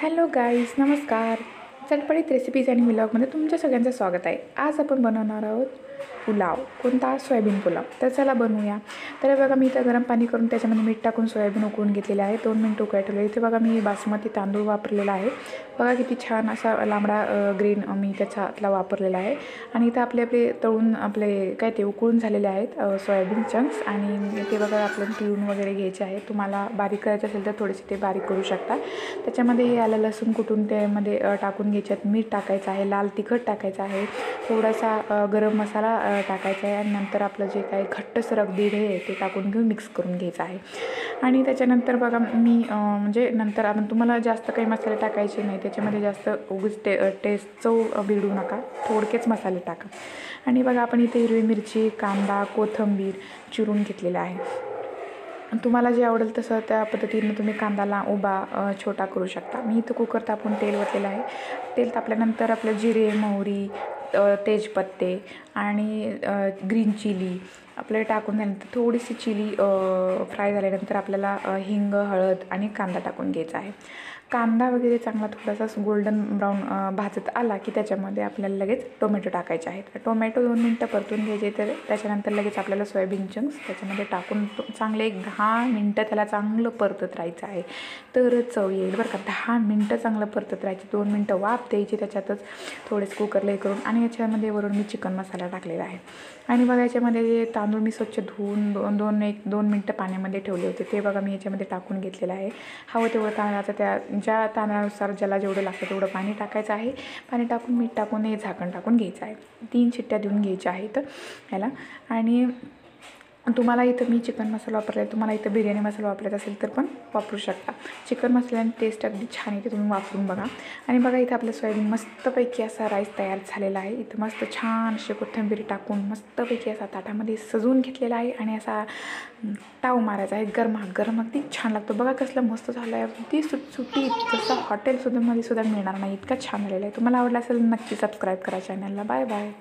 Hello guys, नमस्कार. चटपटीत recipes आणि व्लॉगमध्ये तुमच्या सगळ्यांचं स्वागत आहे. आज आपण बनवणार आहोत पुलाव. कोणता? सोयाबीन पुलाव. तर चला बनवूया. तर बघा, मी इथं गरम पाणी करून त्याच्यामध्ये मीठ टाकून सोयाबीन उकळून घेतलेले आहे. 2 मिनिट उकळायला ठेवले. इथे बघा, मी बासमती तांदूळ वापरलेला आहे. बघा किती छान असा लांबडा ग्रीन मी त्याच्यातला वापरलेला आहे. आणि इथं आपले तळून काय ते उकळून झालेले आहेत सोयाबीन चंक्स. आणि ते बघा आपल्याला पिळून वगैरे घ्यायचे आहे. तुम्हाला बारीक करायचं असेल तर थोडेसे ते बारीक करू शकता. त्याच्यामध्ये हे आलं लसूण कुटून त्यामध्ये टाकून घ्यायच्यात. मीठ टाकायचं आहे, लाल तिखट टाकायचं आहे, थोडासा गरम मसाला टाकायचा आहे. आणि नंतर आपलं जे काही घट्टसर अगदी आहे ते टाकून घेऊन मिक्स करून घ्यायचं आहे. आणि त्याच्यानंतर बघा, मी म्हणजे नंतर आपण तुम्हाला जास्त काही मसाले टाकायचे नाही त्याच्यामध्ये, जास्त उगीच टेस्ट चव बिघडू नका, थोडकेच मसाले टाका. आणि बघा, आपण इथे हिरवी मिरची, कांदा, कोथिंबीर चिरून घेतलेला आहे. तुम्हाला जे आवडेल तसं त्या पद्धतीनं तुम्ही कांदाला उभा छोटा करू शकता. मी इथं कुकर तापून तेल ओतलेलं आहे. तेल तापल्यानंतर आपलं जिरे, मोहरी, तेजपत्ते आणि ग्रीन चिली आपल्याला टाकून झाल्यानंतर थोडीशी चिली फ्राय झाल्यानंतर आपल्याला हिंग, हळद आणि कांदा टाकून घ्यायचा आहे. कांदा वगैरे चांगला थोडासा गोल्डन ब्राऊन भाजत आला की त्याच्यामध्ये आपल्याला लगेच टोमॅटो टाकायचे आहेत. टोमॅटो 2 मिनटं परतून घ्यायचे. तर त्याच्यानंतर लगेच आपल्याला सोयाबीन चंक्स त्याच्यामध्ये टाकून चांगले एक 10 मिनटं त्याला चांगलं परतत राहायचं आहे. तर चव येईल बरं का. 10 मिनटं चांगलं परतत राहायचे. 2 मिनटं वाफ द्यायची त्याच्यातच थोडेसे कुकरला हे करून. आणि याच्यामध्ये वरून मी चिकन मसाला टाकलेला आहे. आणि बघा, याच्यामध्ये तांदूळ मी स्वच्छ धुवून 2 मिनटं पाण्यामध्ये ठेवले होते ते बघा मी याच्यामध्ये टाकून घेतलेलं आहे. हवं तेवढं तांदळाचं ज्या तांदळानुसार ज्याला जेवढं लागतं तेवढं पाणी टाकायचं आहे. पाणी टाकून मीठ टाकून हे झाकण टाकून घ्यायचं आहे. 3 शिट्ट्या देऊन घ्यायच्या आहेत ह्याला. आणि तुम्हाला इथं मी चिकन मसाला वापरला आहे, तुम्हाला इथं बिर्याणी मसाला वापरायचा असेल तर पण वापरू शकता. चिकन मसाल्याने टेस्ट अगदी छान येते, तुम्ही वापरून बघा. आणि बघा, इथं आपलं सोयाबीन मस्तपैकी असा राईस तयार झालेला आहे. इथं मस्त छान असे कोथिंबीर टाकून मस्तपैकी असा ताटामध्ये सजवून घेतलेला आहे. आणि असा ताव मारायचा आहे, गरम अगदी छान लागतो. बघा कसलं मस्त झालं आहे, अगदी सुटसुटीत, जसं हॉटेलमध्ये सुद्धा मिळणार नाही, इतका छान झालेला आहे. तुम्हाला आवडला असेल नक्की सबस्क्राईब करा चॅनलला. Bye bye.